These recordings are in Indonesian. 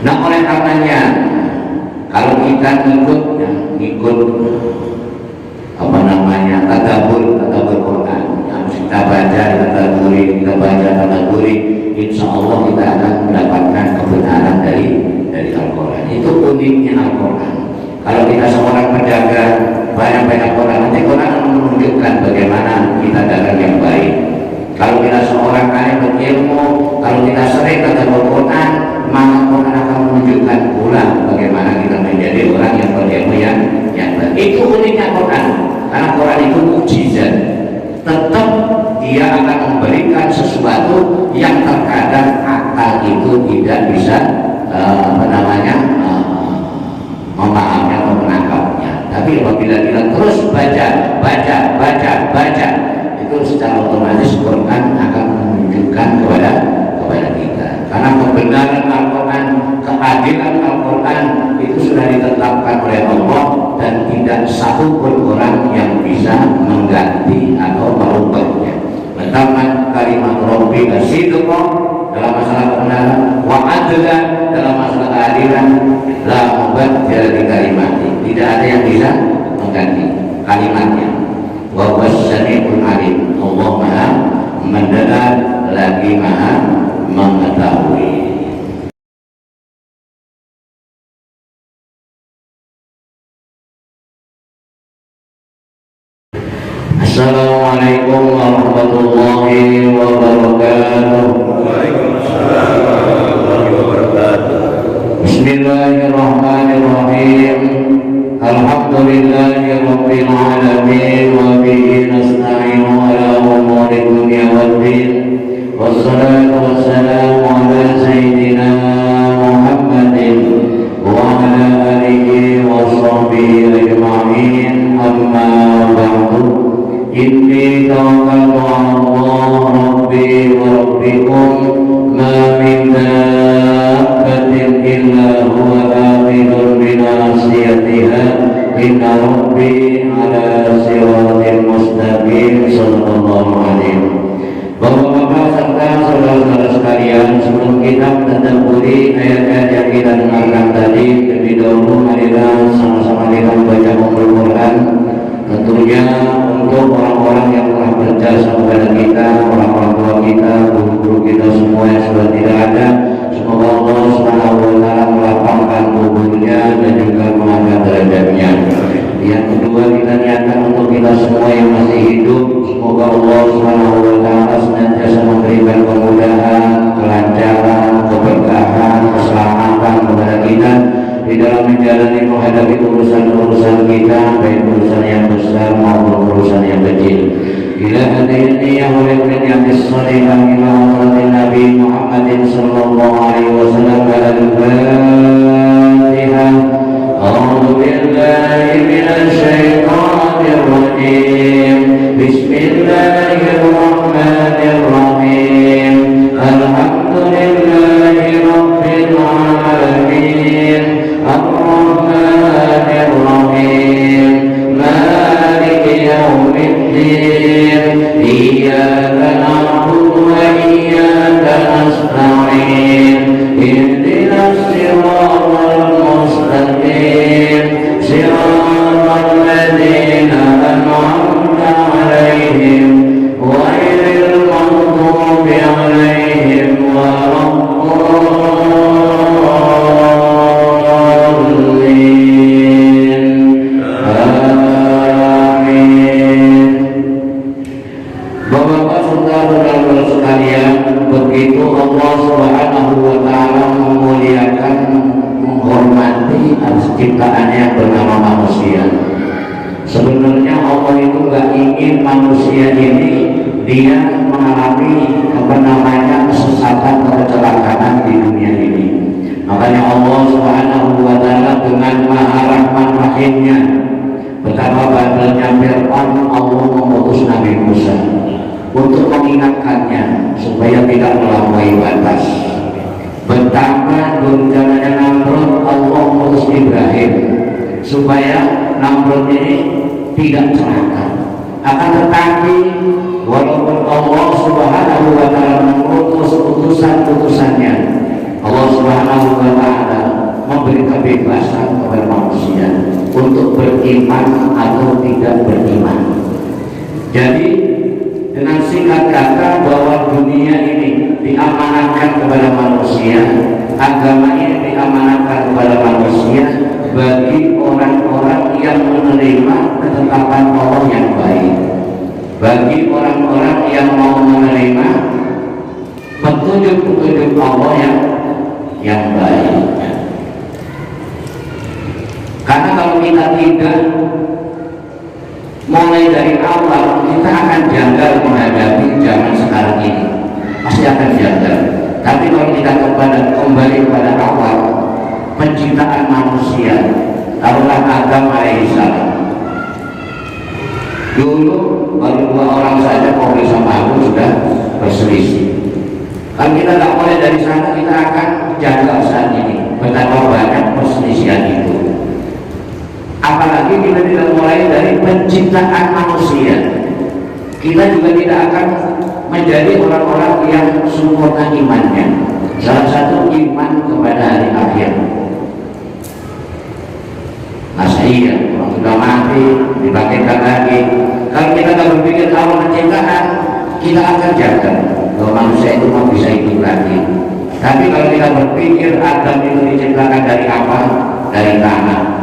Nah, oleh karenanya kalau kita ikut apa namanya tadabbur Quran, harus kita baca, kita baca, insya Allah kita akan mendapatkan kebenaran dari Al-Quran. Itu uniknya Al-Quran. Kalau kita seorang pedagang banyak Quran, nanti Quran menunjukkan bagaimana kita dagang yang baik. Kalau kita seorang alim berilmu, kalau kita sering tadabbur Quran, maka Quran akan menunjukkan pula bagaimana kita menjadi orang yang berilmu yang baik. Itu uniknya Quran. Karena Quran itu mukjizat. Tetap dia akan memberikan sesuatu yang terkadang akal itu tidak bisa memahami atau menangkapnya. Tapi apabila kita terus baca, itu secara otomatis Quran akan menunjukkan kepada kita. Karena kebenaran Al-Quran, keadilan Al-Quran itu sudah ditetapkan oleh Allah dan tidak satu pun orang yang bisa mengganti atau merubahnya. Pertama, kalimat Rabbi sidqa dalam masalah kebenaran, wa adla dalam masalah keadilan, la mubaddila li kalimati, tidak ada yang bisa mengganti kalimatnya. Wa wassami'ul alim, Allah Maha mendengar lagi Maha mengetahui. Assalamualaikum warahmatullahi wabarakatuh. Waalaikumsalam warahmatullahi wabarakatuh. Bismillahirrahmanirrahim. Alhamdulillahi rabbil alamin wa bihi nasta'inu ala umuri dunya waddin. Wassalatu wassalamu ala sayyidina Muhammadin wa ala alihi wa sahbihi ajma'in. Amma ba'du. Inni tawakkaltu 'ala Allah rabbi wa rabbikum ma min dabbatin illa huwa akhidun bi nasiyatiha inna rabbi 'ala siratin mustaqim. Sallallahu alaihi. Bapak-bapak serta saudara-saudara sekalian, sebelum kita tadabburi ayat-ayat yang kita dengarkan tadi, lebih dahulu marilah sama-sama kita membaca Al-Quran. Tentunya untuk orang-orang yang telah berjasa kepada kita, orang-orang tua kita, guru-guru kita semua yang sudah tidak ada, semoga Allah SWT melapangkan kuburnya dan juga mengangkat derajatnya. Yang kedua, kita niatkan untuk kita semua yang masih hidup, semoga Allah SWT senantiasa memberikan kemudahan, kelancaran, keberkahan, keselamatan kepada kita di dalam menjalani menghadapi urusan-urusan kita, baik urusan yang besar maupun urusan yang kecil. Ila hadirini yang oleh niyatis salihah ila hadratin Nabi Muhammadin sallallahu alaihi wasallam al-Fatihah. A'udzu billahi minasy syaithanir rajim. Bismillahirrahmanirrahim. Alhamdulillahi rabbil alamin. Ar-Rahmanir-Rahim. Maliki yaumiddin. Iyyaka na'budu wa iyyaka nasta'in. Ihdinas siratal mustaqim. Siratal ladzina an'amta 'alaihim ghairil maghdubi 'alaihim waladdallin. Amin. Bapak-bapak saudara-saudara sekalian, begitu Allah Subhanahu wa taala memuliakan, menghormati ciptaannya yang bernama manusia. Sebenarnya Allah itu nggak ingin manusia ini dia mengalami kesesatan atau kecelakaan di dunia ini. Makanya Allah Subhanahu wa taala dengan Maha Rahman Rahimnya, betapa bandelnya Fir'aun, Allah mengutus Nabi Musa untuk mengingatkannya supaya tidak melampaui batas. Betapa durjananya Namrud, Allah mengutus Ibrahim supaya Namrud ini tidak celaka. Akan tetapi walaupun Allah Subhanahu wa taala mengutus utusan-utusannya, Allah Subhanahu wa taala kebebasan kepada manusia untuk beriman atau tidak beriman. Jadi dengan singkat kata bahwa dunia ini diamanatkan kepada manusia, agama ini diamanatkan kepada manusia bagi orang-orang yang menerima ketetapan Allah yang baik, bagi orang-orang yang mau menerima petunjuk-petunjuk Allah yang baik. Karena kalau kita tidak mulai dari awal, kita akan janggal menghadapi zaman sekarang ini, pasti akan janggal. Tapi kalau kita kembali kepada awal penciptaan manusia, taruhlah Adam alaihissalam. Dulu baru 2 orang saja, Qobil sama aku sudah berselisih. Kalau kita nggak mulai dari sana, kita akan janggal saat ini betapa banyak perselisihan itu. Apalagi kita tidak mulai dari penciptaan manusia, kita juga tidak akan menjadi orang-orang yang sempurna imannya. Salah satu iman kepada hari akhir. Masa iya orang sudah mati dibangkitkan lagi? Kalau kita tidak berpikir awal penciptaan, kita akan jaga bahwa manusia itu mau bisa hidup lagi. Tapi kalau kita berpikir Adam itu diciptakan dari apa? Dari tanah.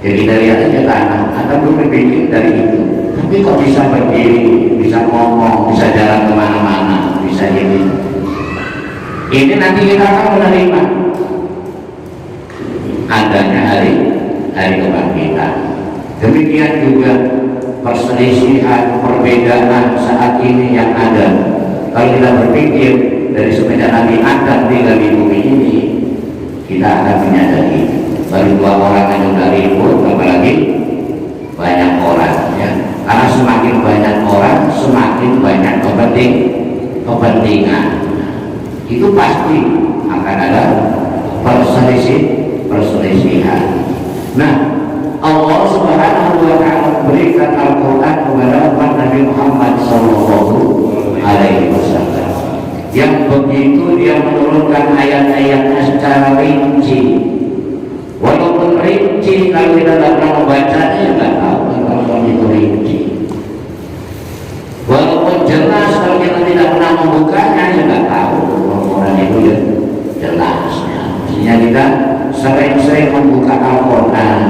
Jadi dari atasnya tanah, Adam belum berpikir dari itu. Tapi kok bisa berdiri, bisa ngomong, bisa jalan kemana-mana, bisa ini. Ini nanti kita akan menerima adanya hari kebangkitan. Demikian juga perselisihan, perbedaan saat ini yang ada. Kalau kita berpikir dari semenjak Nabi Adam tinggal di bumi ini, kita akan menyadari baru 2 orang yang sudah ribut, apalagi banyak orang ya. Karena semakin banyak orang, semakin banyak kepentingan. Itu pasti akan ada perselisihan. Nah, Allah Subhanahu wa Ta'ala berikan Al-Quran kepada umat Nabi Muhammad Sallallahu Alaihi Wasallam, yang begitu dia menurunkan ayat-ayatnya secara rinci. Walaupun rinci, kalau kita tidak pernah membacanya ya nggak tahu kalau itu rinci. Walaupun jelas, kalau kita tidak pernah membukanya ya nggak tahu orang itu ya jelasnya. Maksudnya kita sering-sering membuka Al-Quran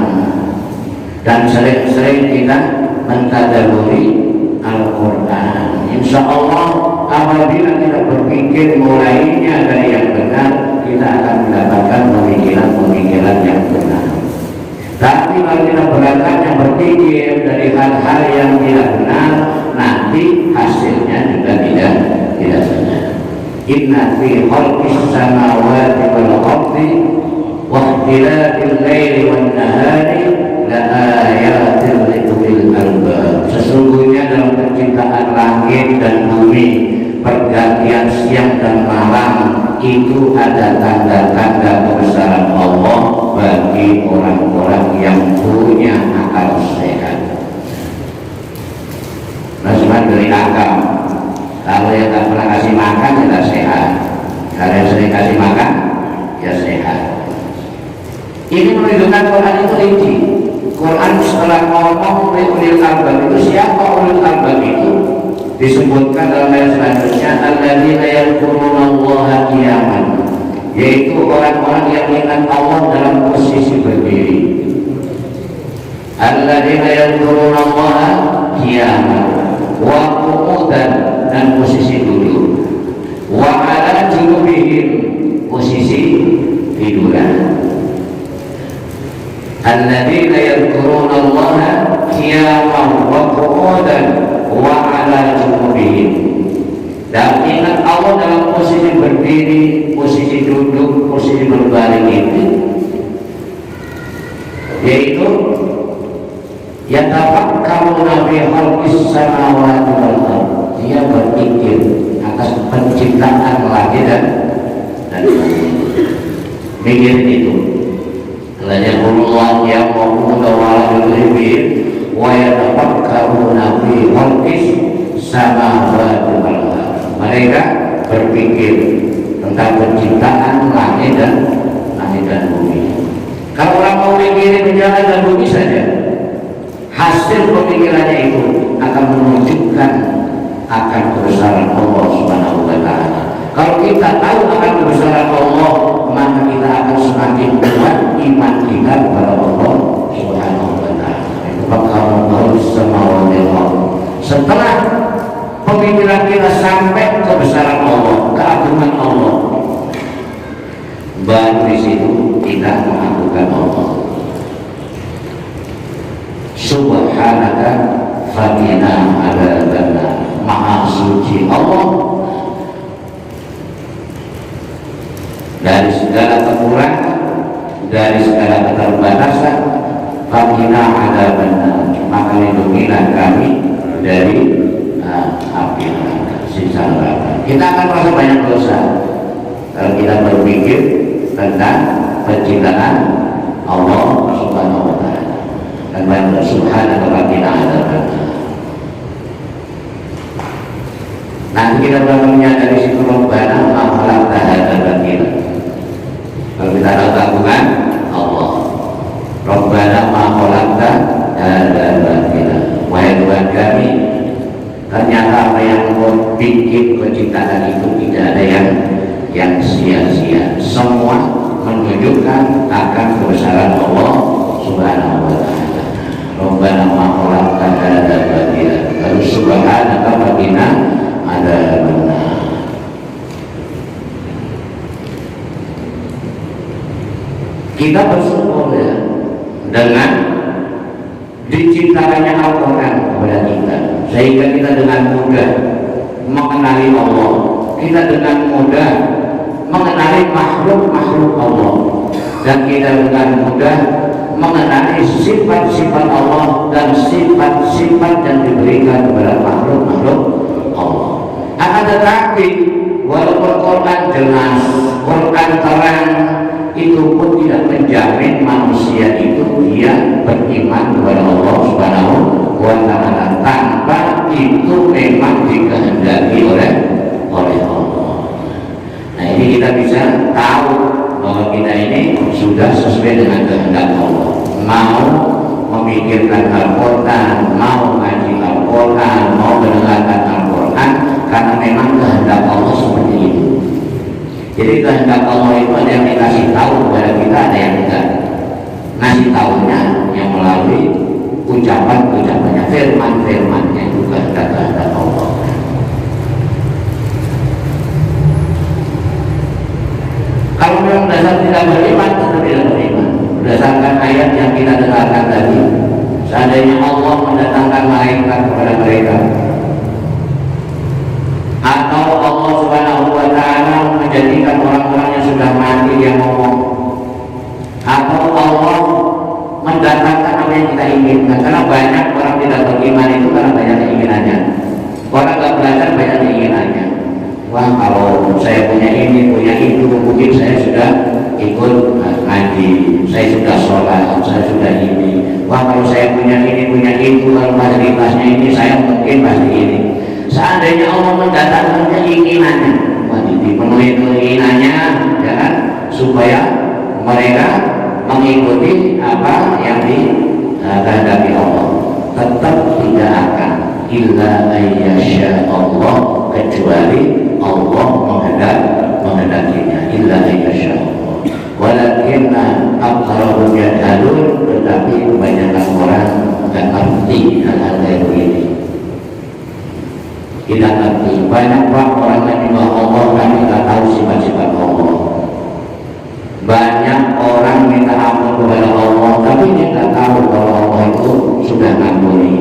dan sering-sering kita mentadaburi Al-Quran. Insya Allah apabila kita berpikir mulainya dari yang benar, kita akan mendapatkan pemikiran-pemikiran yang benar. Tapi kalau kita berangkatnya berpikir dari hal-hal yang tidak benar, nanti hasilnya juga tidak benar. Inna fi khalqis samawati wal ardi wa ikhtilafil laili wan nahari la ayatin liulil albab. Sesungguhnya dalam penciptaan langit dan bumi, pergantian siang dan malam, itu ada tanda-tanda kebesaran Allah bagi orang-orang yang punya akal sehat. Maksudnya dari akal. Kalau yang tak pernah kasih makan tidak sehat. Kalau yang sering kasih makan ya sehat. Ini menunjukkan Quran itu rinci. Quran setelah ngomong ulil albab itu, siapa ulil albab itu? Disebutkan dalam ayat selanjutnya, alladzina yadhkurunallaha qiyaman, yaitu orang-orang yang ingat Allah dalam posisi berdiri. Alladzina yadhkurunallaha qiyaman wa qu'udan, dan posisi duduk, wa ala junubihim, posisi tiduran. Alladzina yadhkurunallaha qiyaman wa qu'udan wa ala junubihim, dan ingat Allah dalam posisi berdiri, posisi duduk, posisi berbaring itu, yaitu yatafakkaruna fi khalqis samawati wal ardh, dia berpikir atas penciptaan langit dan bumi. Mikir itu. Lalu Allah yang mengudah wala yudhibir wa yatafakkaruna fi khalqis samawati wal ardh. Mereka berpikir tentang penciptaan langit dan bumi. mengakhiri perjalanan bumi saja, hasil pemikirannya itu akan menunjukkan akan kebesaran Allah Subhanahu wa Ta'ala. Kalau kita tahu akan kebesaran Allah, maka kita akan semakin kuat iman kita kepada Allah Subhanahu wa Ta'ala. Itu bakal semawati Allah. Setelah pemikiran kita sampai kebesaran Allah, keagungan Allah, baru di situ kita mengagungkan Allah. Subhanaka faqina adzabannar. Maha suci Allah dari segala kekurangan, dari segala keterbatasan. Faqina adzabannar, maka lindungilah kami dari api neraka, siksa neraka. Kita akan merasa banyak dosa kalau kita berpikir tentang penciptaan Allah Subhanahu wa Ta'ala. Dan banyak subhanallah faqina adzabannar. Nanti kita bakal menyadari situ Rabbana ma khalaqta hadza batila. Kalau kita tahu keagungan Allah, Rabbana ma khalaqta hadza batila. Wahai Tuhan kami, ternyata apa yang Engkau bikin penciptaan itu tidak ada yang sia-sia. Semua menunjukkan akan kebesaran Allah Subhanahu wa Ta'ala. Rabbana ma khalaqta hadza batila. Lalu subhanaka faqina ada benar. Kita bersyukur ya dengan diciptakannya Al-Quran kepada kita, sehingga kita dengan mudah mengenali Allah, kita dengan mudah mengenali makhluk-makhluk Allah, dan kita dengan mudah mengenali sifat-sifat Allah dan sifat-sifat yang diberikan kepada makhluk-makhluk Allah. Akan tetapi walaupun Quran jelas, Quran terang, itu pun tidak menjamin manusia itu dia beriman kepada Allah Subhanahu wa Ta'ala tanpa itu memang dikehendaki oleh Allah. Nah, ini kita bisa tahu bahwa kita ini sudah sesuai dengan kehendak Allah. Mau memikirkan Al-Quran, mau ngaji Al-Quran, mau mendengarkan Al-Quran, karena memang kehendak Allah seperti itu. Jadi kehendak Allah itu ada yang dikasih tahu kepada kita, ada yang tidak. Ngasih tahunya yang melalui ucapan-ucapannya, firman-firmannya, itu kehendak Allah. Kalau memang dasar tidak beriman, tentu tidak beriman. Berdasarkan ayat yang kita dengarkan tadi, seandainya Allah mendatangkan malaikat kepada mereka, atau Allah Subhanahu wa Ta'ala menjadikan orang-orang yang sudah mati yang ngomong, atau Allah mendatangkan apa yang kita inginkan. Karena banyak orang tidak beriman itu karena banyak keinginannya. Orang tidak belajar banyak keinginannya. Wah, kalau saya punya ini, punya itu, mungkin saya sudah ikut ngaji, saya sudah sholat, saya sudah ini. Wah, kalau saya punya ini, punya itu, kalau fasilitasnya ini, saya mungkin pasti ini. Seandainya Allah mendatangkan keinginannya, dipenuhi keinginannya, ya kan, supaya mereka mengikuti apa yang dikehendaki Allah, tetap tidak akan illa ayyasha Allah, kecuali Allah menghendakinya. Illa ayyasha Allah. Walakinna aktsarahum yajhalun, tetapi kebanyakan orang tidak ngerti hal-hal kayak begini. Tidak ngerti. Banyak orang yang bilang Allah tapi tidak tahu sifat-sifat Allah. Banyak orang minta ampun kepada Allah tapi dia tidak tahu kalau Allah itu sudah ngampuni.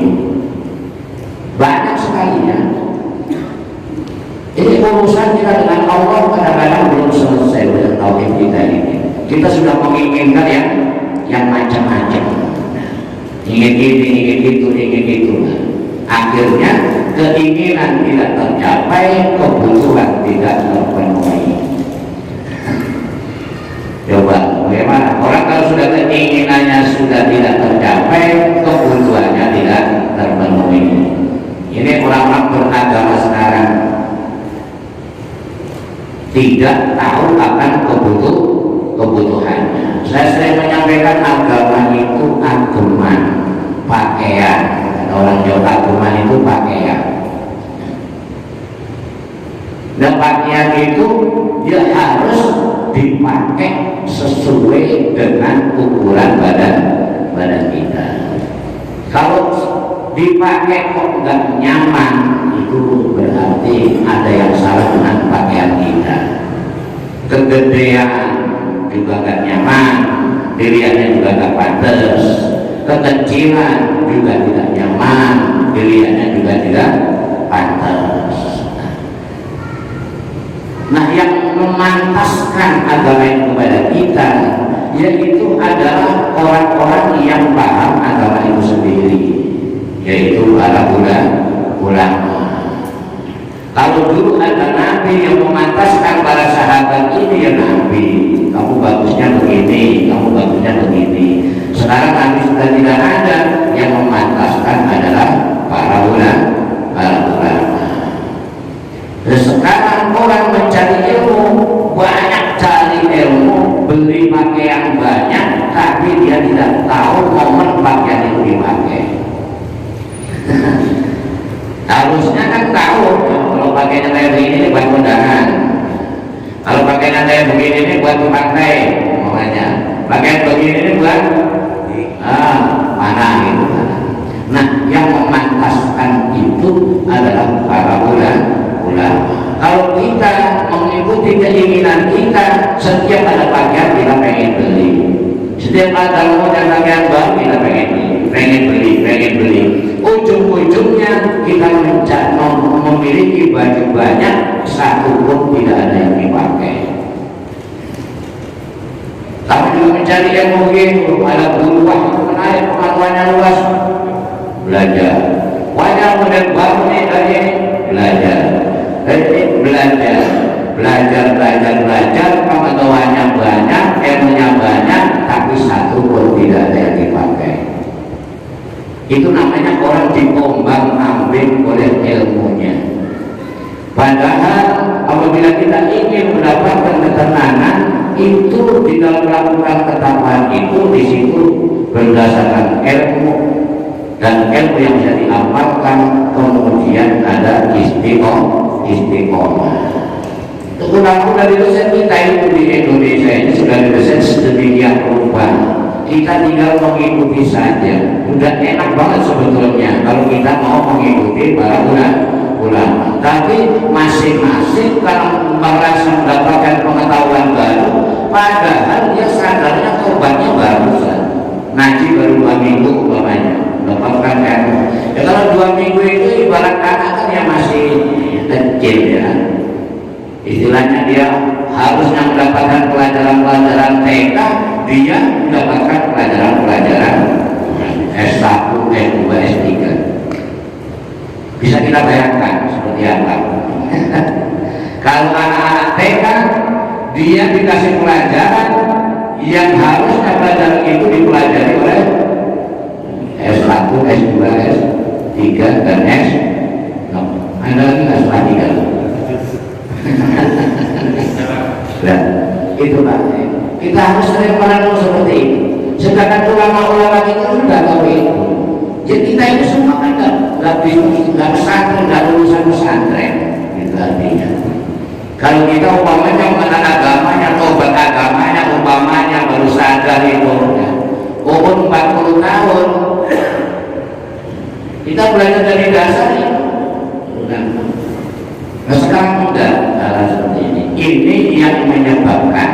Banyak sekali ya. Ini urusan kita dengan Allah kadang-kadang belum selesai dengan tauhid kita ini. Kita sudah menginginkan yang macam-macam. Ingin ini, ingin itu, ingin itu. Akhirnya keinginan tidak tercapai, kebutuhan tidak terpenuhi. Coba bagaimana? Orang kalau sudah keinginannya sudah tidak tercapai, kebutuhannya tidak terpenuhi. Ini orang-orang beragama sekarang tidak tahu akan kebutuhannya. Saya sering menyampaikan agama itu ageman, pakaian. Orang Jawa ageman itu pakaian. Dan pakaian itu dia harus dipakai sesuai dengan ukuran badan kita. Kalau dipakai kok nggak nyaman, itu berarti ada yang salah dengan pakaian kita. Kegedean juga nggak nyaman, dilihatnya juga nggak pantas. Kekecilan juga tidak nyaman, dilihatnya juga tidak pantas. Nah, yang memantaskan agama itu kepada kita yaitu adalah orang-orang yang paham agama itu sendiri, yaitu para ulama. Kalau dulu ada nabi yang memantaskan para sahabat ini, ya nabi, kamu bagusnya begini, kamu bagusnya begini. Sekarang nabi sudah tidak ada, yang memantaskan adalah para ulama. Sekarang orang mencari ilmu, banyak cari ilmu, beli pakaian banyak, tapi dia tidak tahu momen pakaian itu dipakai. Harusnya kan tahu, kalau pakaian kayak begini buat kondangan, kalau pakaian kayak begini ini buat pantai, makanya pakaian begini ini buat mana gitu. Nah, yang memantaskan itu adalah para ulama. Kalau kita mengikuti keinginan kita, setiap ada pakaian kita pengen beli, setiap ada model pakaian baru kita pengen beli. Ujung-ujungnya kita memiliki baju banyak, satu pun tidak ada yang dipakai. Tapi juga mencari ilmu begitu, ada guru wah itu menarik, pengetahuannya luas, belajar. Wajah model baru nih dari belajar, pengetahuannya banyak, ilmunya banyak, tapi satu pun tidak ada yang dipakai. Itu namanya orang diombang-ambing oleh ilmunya. Padahal apabila kita ingin mendapatkan ketenangan, itu di dalam melakukan ketakwaan itu di situ berdasarkan ilmu, dan ilmu yang bisa diamalkan, kemudian ada istiqomah. Ulama dari dosen kita itu di Indonesia ini sudah dosen sedemikian rupa, kita tinggal mengikuti saja. Sudah enak banget sebetulnya kalau kita mau mengikuti para ulama. Tapi masing-masing kalau merasa mendapatkan pengetahuan baru, padahal dia sadarnya tobatnya barusan, ngaji baru 2 minggu umpamanya, dapatkan ilmu. Ya kalau 2 minggu itu ibarat anak kan yang masih kecil ya, istilahnya dia harusnya mendapatkan pelajaran-pelajaran TK, dia mendapatkan pelajaran-pelajaran S1, S2, S3. Bisa kita bayangkan seperti apa. Kalau anak-anak TK, dia dikasih pelajaran yang harusnya pelajaran itu dipelajari oleh S1, S2, S3, dan S. Ada lagi nggak S3? Nah, itulah kita harus sering merenung seperti itu. Sedangkan ulama-ulama kita sudah tahu itu. Jadi kita itu semua kan nggak pesantren, nggak lulusan pesantren, itu artinya. Kalau kita umpamanya mengenal agamanya, tobat agamanya, umpamanya baru sadar itu, umur 40 tahun, kita belajar dari dasar itu. Nah sekarang enggak seperti ini. Ini yang menyebabkan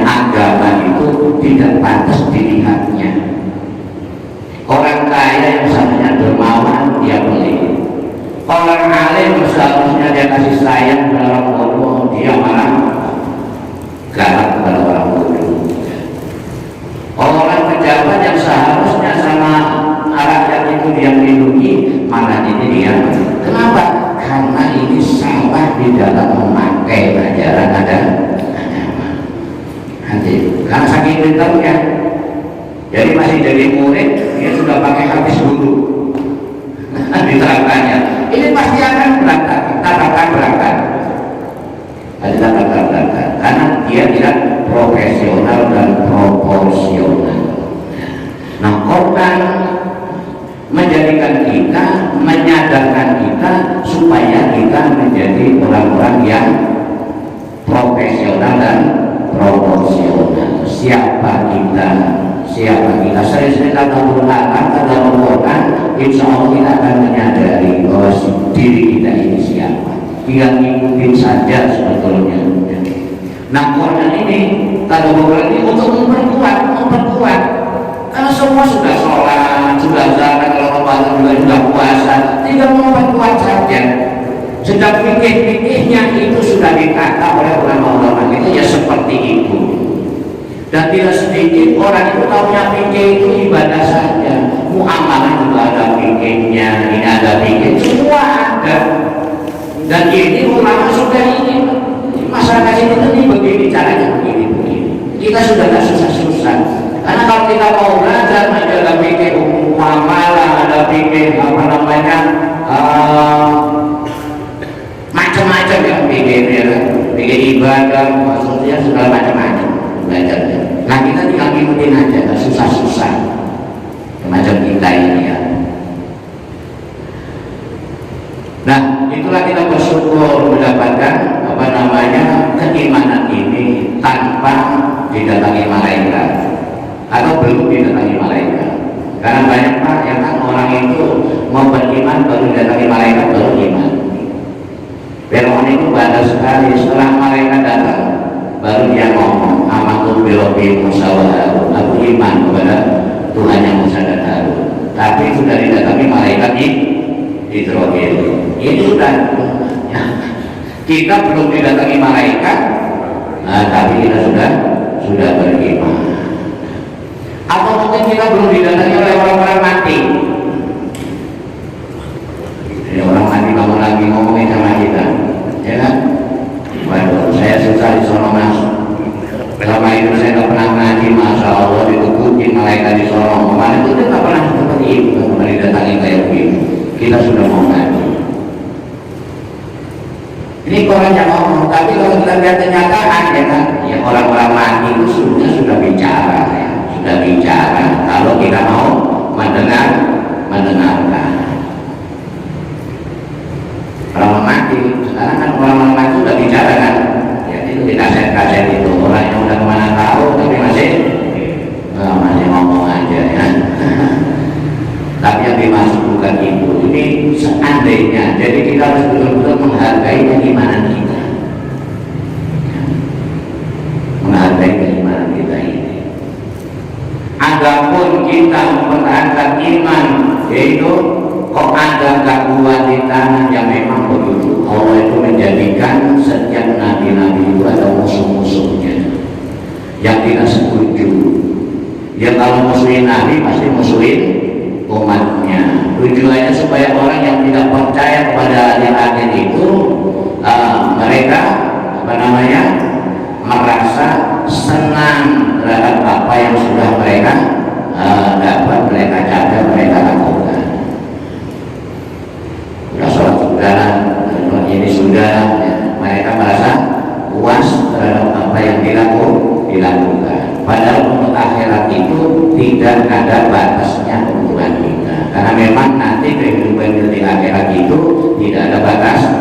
agama itu tidak pantas dilihatnya. Orang kaya yang seharusnya dermawan dia beli. Orang alim seharusnya dia kasih sayang kepada orang bodoh, dia malah galak kepada orang bodoh. Orang pejabat yang seharusnya sama rakyat itu dia melindungi, malah ini dia. Kenapa? Karena ini salah di dalam memakai ajaran agama. Karena saking pintarnya, jadi masih jadi murid, dia sudah pakai habis guru. Diterangkannya, ini pasti akan berangkat, karena dia tidak profesional. profesional dan proporsional. Nah, Quran menjadikan kita, menyadarkan kita supaya kita menjadi orang-orang yang profesional dan proporsional. Siapa kita? Sering-sering tadabbur Quran, insya Allah kita akan menyadari bahwa diri kita ini siapa. Tinggal ngikutin saja sebetulnya. Nah, Quran ini, tadabbur ini untuk memperkuat. Karena semua sudah sholat, sudah zakat, kalau Ramadan juga sudah puasa, tinggal memperkuat saja. Sedang fikih-fikihnya itu sudah ditata oleh ulama-ulama itu ya seperti itu. Dan tidak sedikit orang itu tahunya fikih itu ibadah saja, muamalah juga ada fikihnya, ini ada fikih, semua ada. Dan ini ulama sudah ini masyarakat ini begini caranya, begini. Kita sudah tak susah-susah. Karena kalau kita mau belajar ada fikih muamalah, ada fikih macam-macam ya, fikih ibadah, maksudnya segala macam-macam belajarnya. Nah, kita tinggal ngikutin aja, gak susah-susah macam kita ini ya. Nah, itulah kita bersyukur mendapatkan keimanan ini tanpa didatangi malaikat atau belum didatangi malaikat. Karena banyak Pak yang kan orang itu mau beriman baru didatangi malaikat baru iman. Fir'aun itu bandel sekali, setelah malaikat datang baru dia ngomong amantu birobi Musa wa Harun, aku iman kepada Tuhannya Musa dan Harun. Tapi sudah didatangi malaikat di Israel. Ini sudah ya. Kita belum didatangi malaikat, tapi kita sudah beriman. Atau mungkin kita belum didatangi oleh orang-orang mati. Ini orang mati kamu lagi ngomongin sama kita, ya kan? Waduh, saya susah disono mas. Selama itu saya nggak pernah ngaji, masya Allah ditukutin malaikat di Sorong. Kemarin itu nggak pernah seperti itu, nggak pernah didatangi kayak begitu. Kita sudah mau ngaji. Ini orang yang ngomong, tapi kalau kita lihat kenyataan ya kan, ya orang-orang mati itu sebelumnya sudah bicara ya. Sudah bicara kalau kita mau mendengarkan. Orang mati sekarang kan orang mati sudah bicara kan ya, itu di kaset itu orang yang udah kemana tahu tapi masih ngomong aja ya. Tapi yang dimaksud bukan itu, ini seandainya, jadi kita harus betul-betul menghargai keimanan kita, menghargai keimanan kita ini. Adapun kita mempertahankan iman, yaitu kok ada gangguan di tanah yang memang begitu. Allah itu menjadikan setiap nabi-nabi itu ada musuh-musuhnya yang tidak setuju. Ya kalau musuhin nabi pasti musuhin umatnya. Tujuannya supaya orang yang tidak percaya kepada akhir-akhir itu mereka merasa senang terhadap apa yang sudah mereka dapat, mereka capai, mereka lakukan. Sudah sholat sudah, ini sudah, ya, mereka merasa puas terhadap apa yang dilakukan. Padahal untuk akhirat itu tidak ada batasnya kebutuhan kita. Karena memang nanti kehidupan di akhirat itu tidak ada batasnya.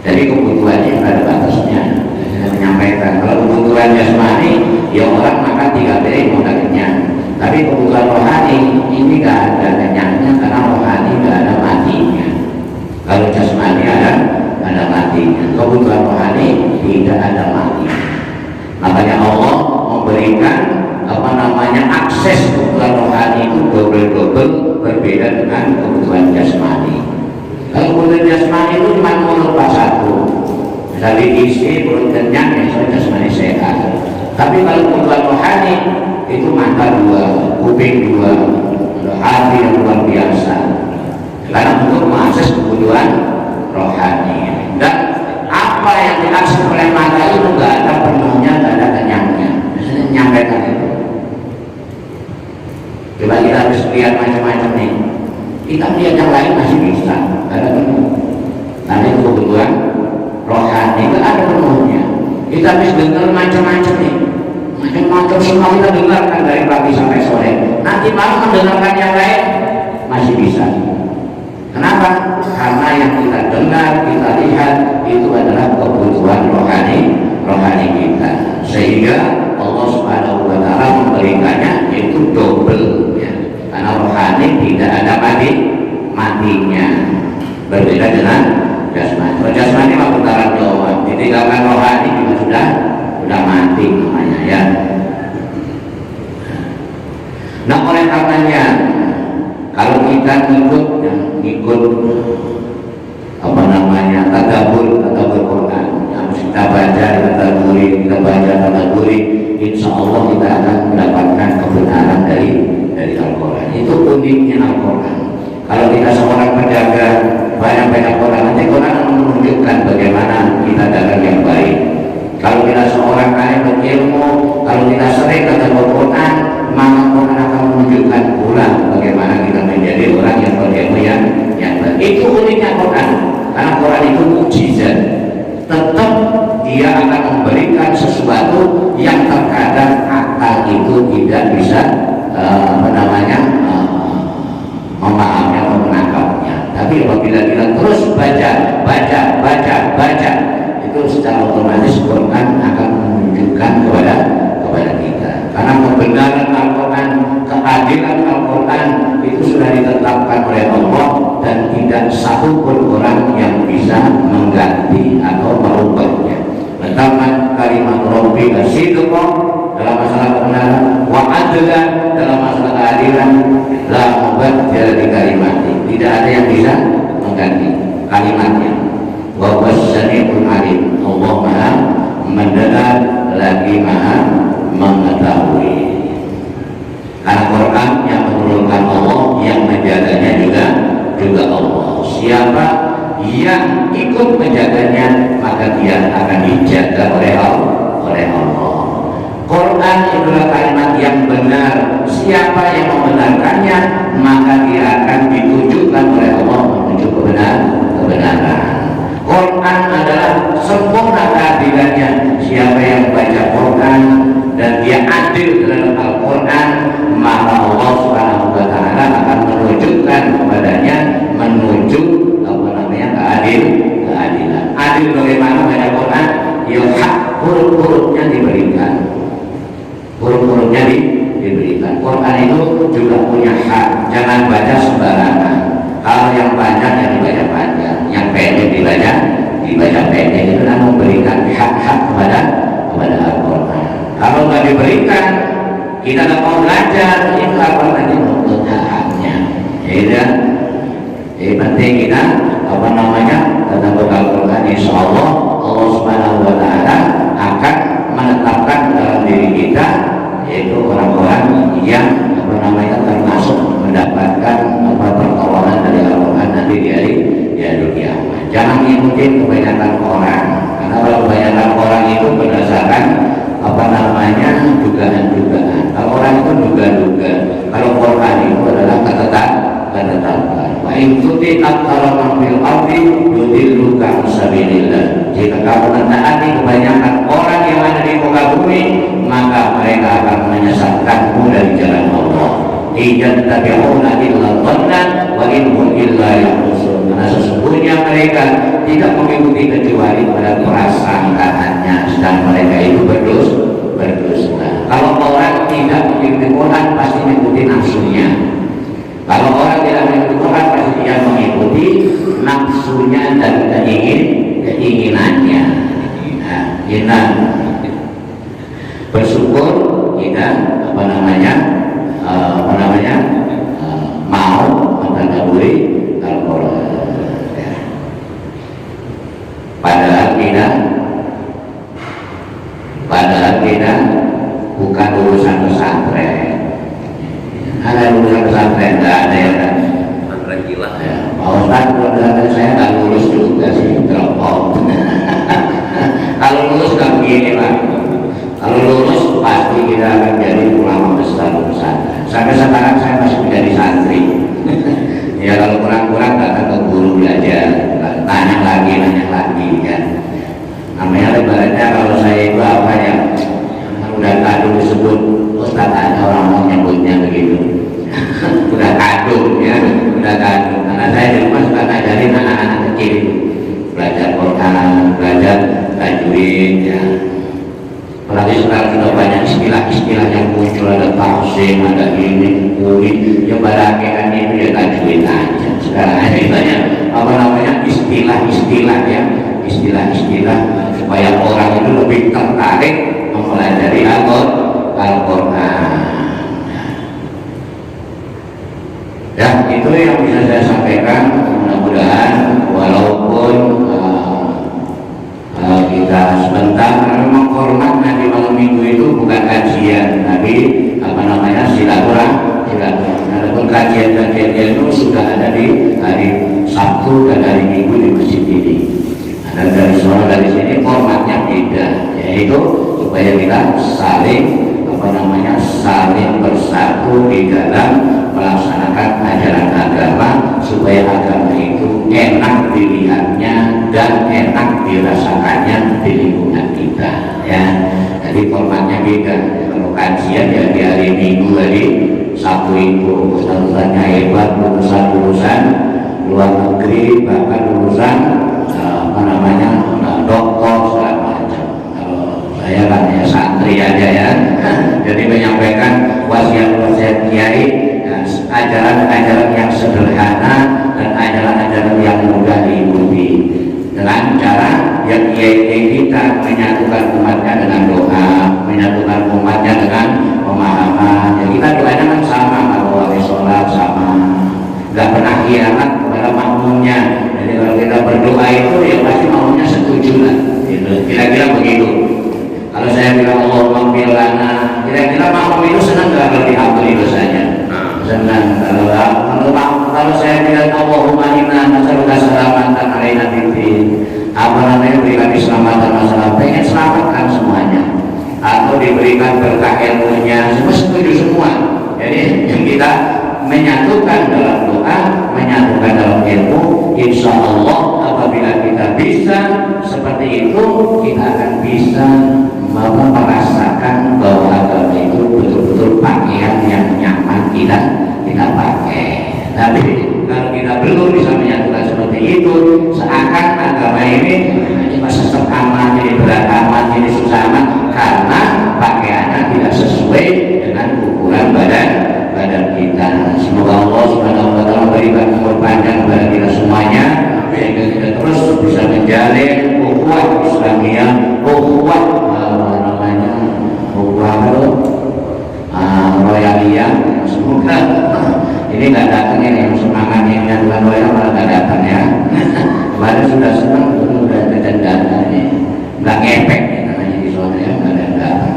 Jadi kebutuhannya tidak ada batasnya. Saya menyampaikan kalau kebutuhan jasmani, ya orang makan 3 piring udah kenyang. Tapi kebutuhan rohani ini tidak ada kenyangnya karena rohani tidak ada matinya. Kalau jasmani ada matinya. Kebutuhan rohani tidak ada matinya. Makanya Allah memberikan akses kebutuhan rohani itu double berbeda dengan kebutuhan jasmani. Kalau kebutuhan jasmani itu cuma mulut pas satu, misalnya diisi perut kenyang, ya soalnya jasmani sehat. Tapi kalau kebutuhan rohani itu mata 2, kuping 2, hati yang luar biasa. Karena untuk mengakses kebutuhan rohani. Dan apa yang diakses oleh mata itu nggak ada penuhnya, nggak ada kenyangnya. Biasanya menyampaikan itu. Coba kita harus lihat macam-macam nih. Kita lihat yang lain masih bisa, nggak ada penuh. Nanti kebutuhan rohani nggak ada penuhnya. Kita habis dengar macam-macam nih, macam-macam semua kita dengarkan dari pagi sampai sore. Nanti malam mendengarkan yang lain masih bisa. Kenapa? Karena yang kita dengar, kita lihat itu adalah kebutuhan rohani kita. Sehingga Allah Subhanahu wa taala memberikannya itu double ya. Karena rohani tidak ada matinya. Berbeda dengan jasmani. Kalau jasmani mah putaran doang. Ditinggalkan rohani juga sudah mati namanya ya. Nah, oleh karenanya kalau kita ikut apa namanya tadabbur Quran, yang kita baca kita baca, insya Allah kita akan mendapatkan kebenaran dari Al-Quran. Itu uniknya Al-Quran. Kalau kita seorang penjaga banyak Quran, nanti Quran menunjukkan bagaimana kita dagang yang baik. Kalau kita seorang alim berilmu, kalau kita sering tadabbur Quran, maka Quran akan menunjukkan pula bagaimana kita menjadi orang yang berilmu yang baik. Itu uniknya Quran. Karena Quran itu mukjizat. Tetap dia akan memberikan sesuatu yang terkadang akal itu tidak bisa memahami atau menangkapnya. Tapi apabila kita terus baca, itu secara otomatis Quran akan menunjukkan kepada kita. Karena kebenaran Al-Quran, keadilan Al-Quran itu sudah ditetapkan oleh Allah dan tidak satu pun orang yang bisa mengganti atau merubahnya. Pertama, kalimat Rabbika sidqa dalam masalah kebenaran, wa adla dalam masalah keadilan, la mubaddila li kalimati. Tidak ada yang bisa mengganti kalimatnya. Wa was-sami'ul alim. Allah Maha mendengar lagi Maha mengetahui. Karena Quran yang menurunkan Allah, yang menjaganya juga Allah. Siapa yang ikut menjaganya, maka dia akan dijaga oleh Allah. Quran itulah kalimat yang benar. Siapa yang membenarkannya, maka dia akan ditunjukkan oleh Allah menuju kebenaran. Quran adalah sempurna keadilannya. Siapa yang baca Quran dan dia adil dalam Al-Quran, maka Allah Subhanahu wa taala akan menunjukkan kepadanya menuju keadilan. Adil bagaimana baca Quran? Ya, hak huruf-hurufnya diberikan. Huruf-hurufnya diberikan. Quran itu juga punya hak. Jangan baca sembarangan. Kalau yang panjang yang dibaca panjang, yang pendek dibaca pendek. Itu kan memberikan hak-hak kepada Al-Quran. Kalau nggak diberikan, kita nggak mau belajar, itu Al-Quran itu untuk haknya. Ya, jadi penting kita tadabbur Al-Quran. Insya Allah Allah Subhanahu wa taala akan menetapkan dalam diri kita, yaitu orang-orang yang termasuk mendapatkan pertolongan dari Al-Quran nanti di hari kiamat. Jangan ikutin kebanyakan orang, karena kalau kebanyakan orang itu berdasarkan dugaan-dugaan. Kalau orang itu duga-duga. Kalau Quran itu adalah ketetapan. Wa in tuti aktsara man fil ardi yudilluka an sabilillah. Jika kamu mentaati kebanyakan orang yang ada di muka bumi, maka mereka akan menyesatkanmu dari jalan Allah. Iyattabi'una illa dhanna wa in hum illa yakhrusun. Karena sesungguhnya mereka tidak mengikuti kecuali pada prasangkaannya, sedang mereka itu berdosa. Kalau orang tidak mengikuti Quran, pasti mengikuti nafsunya. Kalau orang tidak mengikuti Quran, pasti dia mengikuti nafsunya dan keinginannya. Nah, kita bersyukur kita mau mentadabburi Al-Quran. Ya. Padahal kita bukan urusan pesantren. Ada urusan pesantren, nggak ada ya kan? Pesantren gila. Ya, Pak Ustadz, kalau saya nggak lulus juga sih, drop out. Kalau lulus nggak begini Pak. Kalau lulus pasti kita akan jadi ulama besar pesantren. Sampai sekarang saya masih menjadi santri. Ya kalau kurang-kurang datang ke guru belajar, nanya lagi kan. Namanya lebarannya kalau saya itu ya. Apalagi sekarang sudah banyak istilah-istilah yang muncul, ada tafsir, ada ini, ya barakean itu ya tajwid aja. Sekarang ada banyak istilah-istilah ya, istilah-istilah supaya orang itu lebih tertarik mempelajari Al-Quran. Ya, itu yang bisa saya sampaikan. Mudah-mudahan walaupun kita sebentar, karena memang hormat nanti malam minggu itu bukan kajian, tapi silaturahmi. Adapun kajian-kajian itu sudah ada di hari Sabtu dan hari Minggu di masjid ini. Dan dari soal dari sini formatnya beda, yaitu supaya kita saling saling bersatu di dalam melaksanakan ajaran agama, supaya agama itu enak dilihatnya dan enak dirasakannya di lingkungan kita ya. Jadi formatnya beda. Kalau kajian ya di hari Minggu, hari Sabtu itu ustaznya hebat, lulusan luar negeri, bahkan lulusan doktor segala macam. Kalau saya kan ya santri aja ya. Jadi menyampaikan wasiat-wasiat kiai, ajaran-ajaran yang sederhana dan ajaran-ajaran yang mudah diikuti dengan cara yang kiai kita menyatukan umatnya dengan doa, menyatukan umatnya dengan pemahaman. Ya kita doanya kan sama, kalau habis sholat sama, nggak pernah khianat kepada makmumnya. Jadi kalau kita berdoa itu ya pasti makmumnya setuju lah. Kira-kira begitu. Kalau saya bilang Allahumma ighfir lana, kira-kira makmum itu senang nggak kalau diampuni dosanya? Senang. Kalau saya bilang Allahumma inna nas'aluka salamatan alaina fiddin, berikan keselamatan masalah, pengen selamatkan semuanya, atau diberikan berkah ilmunya, semua setuju semua. Jadi yang kita menyatukan dalam doa, menyatukan dalam ilmu, insya Allah apabila kita bisa seperti itu, kita akan bisa merasakan bahwa agama itu betul-betul pakaian yang nyaman kita pakai. Tapi kalau kita belum bisa menyatukan seperti itu, seakan agama ini masih aman, jadi berat aman, jadi susah aman, karena pakaiannya tidak sesuai dengan ukuran badan kita. Semoga Allah Subhanahu wa taala memberikan umur panjang kepada kita semuanya, sehingga kita terus bisa menjalin ukhuwah Islamiyah, ukhuwah royaliyah. Semoga ini nggak datang ini yang semangat ini yang bukan royal malah nggak datang ya. Kemarin sudah senang, sudah datang ini nggak ngepek namanya di sana ya, nggak ada datang.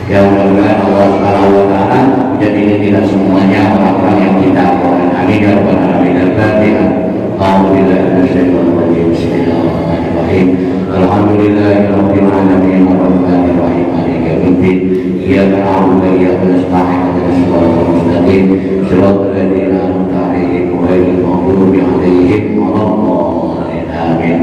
Ya mudah-mudahan Allah Subhanahu wa taala menjadikan kita semuanya orang-orang yang kita akan. Amin ya rabbal alamin. Al-Fatihah. A'udzubillahi minasyaitonir rajim. Bismillahirrahmanirrahim. Alhamdulillahirabbil alamin arrahmanir rahim maliki yaumiddin. Iyyaka na'budu wa iyyaka nasta'in ihdinas siratal mustaqim siratal ladzina an'amta 'alaihim ghairil maghdubi 'alaihim waladdallin. Amin.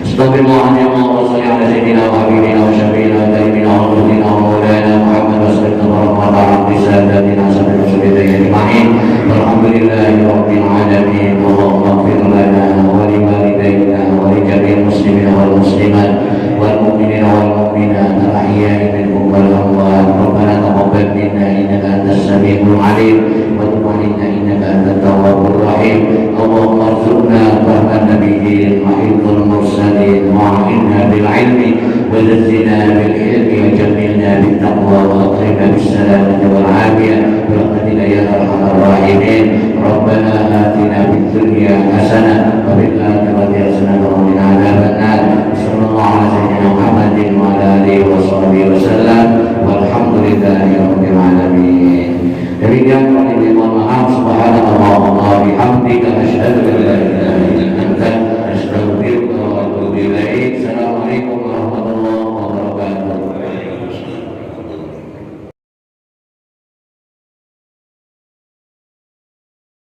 Astagfirullahaladzim wa salli ala sayyidina wa habibina wa syafi'ina wa tayyibina wa rasulina wa maulana Muhammad wa sallallahu wa ta'ala bi sadatina sabbil rasulina ajma'in. Alhamdulillahi rabbil alamin. Allahumma ighfir lana wa li walidayna wa li jami'il muslimina wal muslimat wal mu'minina wal mu'minat al-ahya'i minhum wal amwat. Rabbana taqabbal minna innaka antas samiul 'alim wa tub 'alaina innaka antat tawwabur rahim. Allahumma arzuqna fahman nabiyyin wa hifdzal mursalin wa a'inna bil 'ilmi wa zazzina bil ilmi wa jammilna bit taqwa wa akrimna bis salamati wal 'afiyah bi rahmatika ya arhamar rahimin. Rabbana atina fid dunya hasanah wa fil akhirati